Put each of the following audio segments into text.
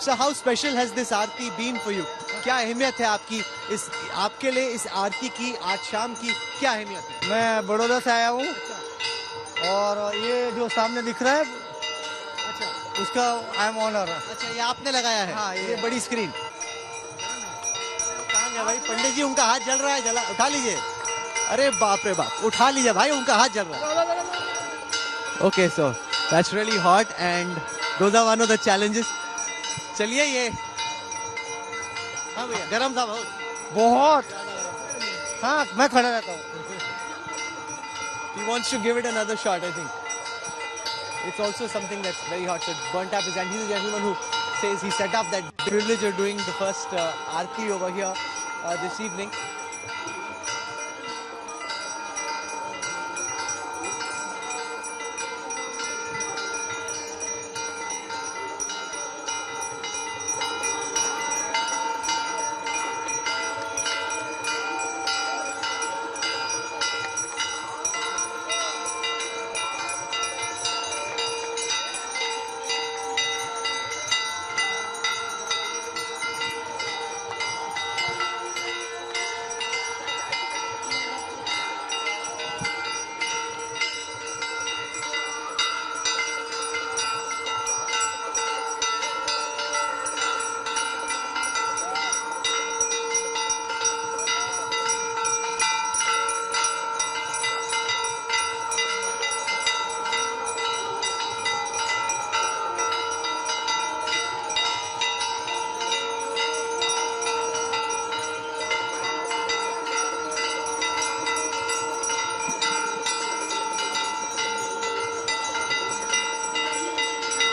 So how special has this Aarti been for you? क्या अहमियत है आपकी इस आपके लिए इस आरती की आज शाम की क्या अहमियत है? मैं बड़ौदा से आया हूँ और ये जो सामने दिख रहा है अच्छा उसका आई एम ऑनर। अच्छा, ये आपने लगाया है? हाँ, ये बड़ी स्क्रीन कहाँ गया भाई? पंडित जी उनका हाथ जल रहा है, जला उठा लीजिए। अरे बाप रे बाप, उठा लीजिए भाई, उनका हाथ जल रहा है। Okay, so that's really hot and those are one of the challenges. चलिए ये हाँ भैया, गरम था बहुत। हाँ, मैं खड़ा रहता हूँ। He wants to give it another shot, I think. It's also something that's very hot. So burnt up is, and he's the gentleman who says he set up that privilege of doing the first Arti over here this evening.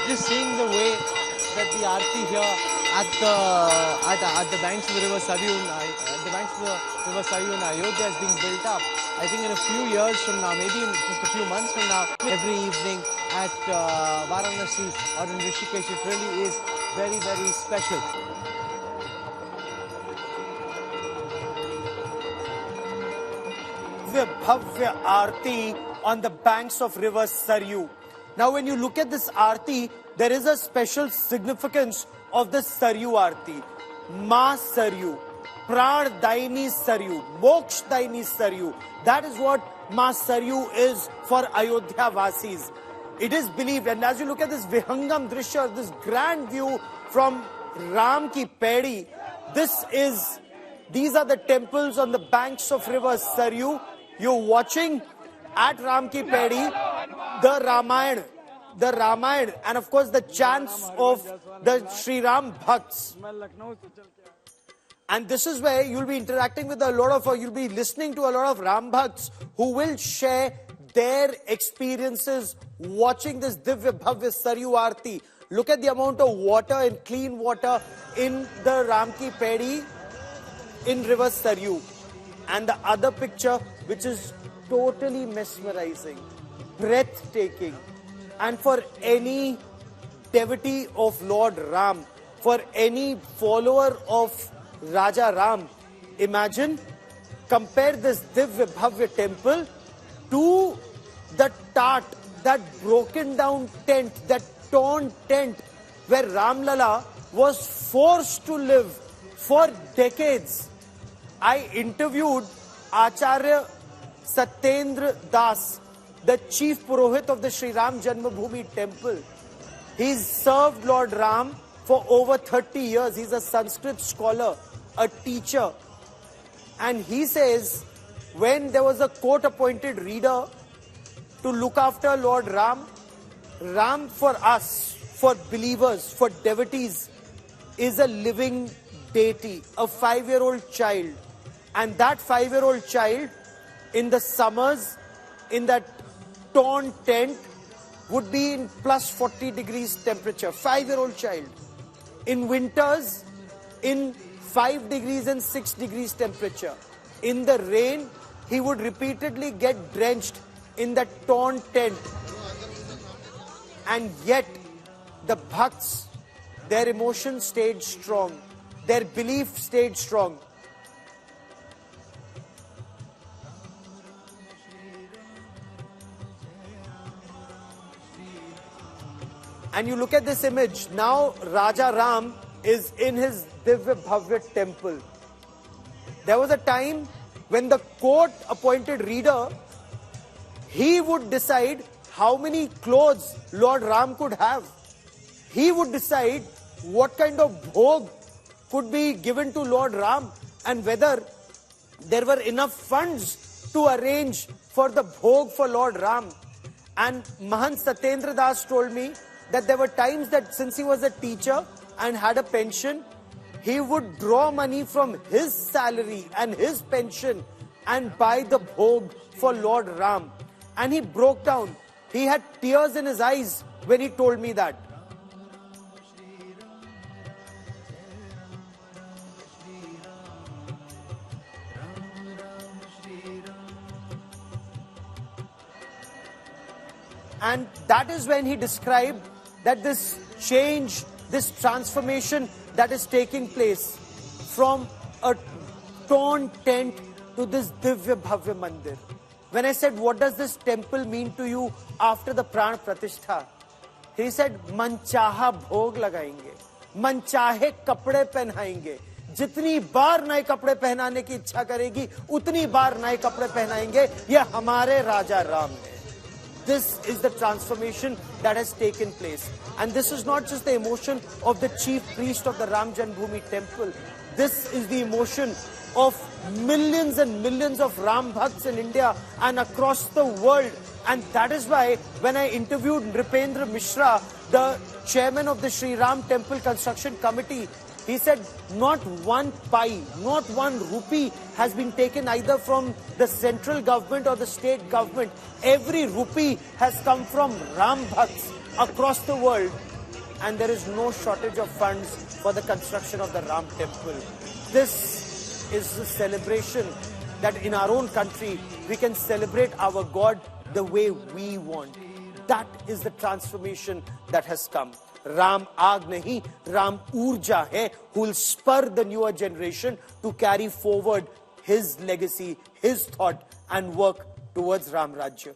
Just seeing the way that the Arti here at the banks of the river Sarayu, at the banks of the river Sarayu in Ayodhya is being built up. I think in a few years from now, maybe in just a few months from now, every evening at Varanasi or in Rishikesh, it really is very, very special. Bhavya Arti on the banks of river Sarayu. Now when you look at this Arti, there is a special significance of the Sarayu Arti. Ma Sarayu, Pran Daini Sarayu, Moksha Daini Sarayu. That is what Ma Sarayu is for Ayodhya Vasis. It is believed, and as you look at this Vihangam Drishya, this grand view from Ram ki Paidi, these are the temples on the banks of river Sarayu. You're watching at Ram ki Paidi the Ramayana, and of course the chants of the Sri Ram Bhakts. And this is where you'll be interacting with you'll be listening to a lot of Ram Bhakts who will share their experiences watching this Divya Bhavya Sarayu Arti. Look at the amount of water and clean water in the Ram ki Paidi in river Sarayu. And the other picture, which is totally mesmerizing, breathtaking, and for any devotee of Lord Ram, for any follower of Raja Ram, imagine, compare this Divya Bhavya temple to the Tat, that broken down tent, that torn tent where Ram Lalla was forced to live for decades. I interviewed Acharya Satyendra Das, the chief Purohit of the Sri Ram Janmabhoomi temple. He's served Lord Ram for over 30 years. He's a Sanskrit scholar, a teacher. And he says, when there was a court-appointed reader to look after Lord Ram, Ram for us, for believers, for devotees, is a living deity, a 5-year-old child. And that 5-year-old child, in the summers, in that torn tent, would be in plus 40 degrees temperature. 5-year-old child. In winters, in 5 degrees and 6 degrees temperature. In the rain, he would repeatedly get drenched in that torn tent. And yet, the Bhakts, their emotion stayed strong. Their belief stayed strong. And you look at this image, now Raja Ram is in his Divya Bhavya temple. There was a time when the court appointed reader, he would decide how many clothes Lord Ram could have. He would decide what kind of bhog could be given to Lord Ram and whether there were enough funds to arrange for the bhog for Lord Ram. And Mahant Satyendra Das told me that there were times that since he was a teacher and had a pension, he would draw money from his salary and his pension and buy the bhog for Lord Ram. And he broke down. He had tears in his eyes when he told me that. And that is when he described that this change, this transformation that is taking place from a torn tent to this Divya Bhavya Mandir. When I said, what does this temple mean to you after the Pran Pratishtha? He said, manchaha bhog lagayenge, manchahe kapde pehnayenge. जितनी बार नए कपड़े पहनाने की इच्छा करेगी, उतनी बार नए कपड़े पहनाएंगे. ये हमारे राजा राम ने. This is the transformation that has taken place. And this is not just the emotion of the chief priest of the Ram Janmabhoomi temple. This is the emotion of millions and millions of Ram Bhakts in India and across the world. And that is why when I interviewed Nripendra Mishra, the chairman of the Sri Ram Temple Construction Committee, he said not one pai, not one rupee has been taken either from the central government or the state government. Every rupee has come from Ram Bhakts across the world. And there is no shortage of funds for the construction of the Ram Temple. This is a celebration that in our own country, we can celebrate our God the way we want. That is the transformation that has come. Ram aag nahi, Ram urja hai, who will spur the newer generation to carry forward his legacy, his thought and work towards Ram Rajya.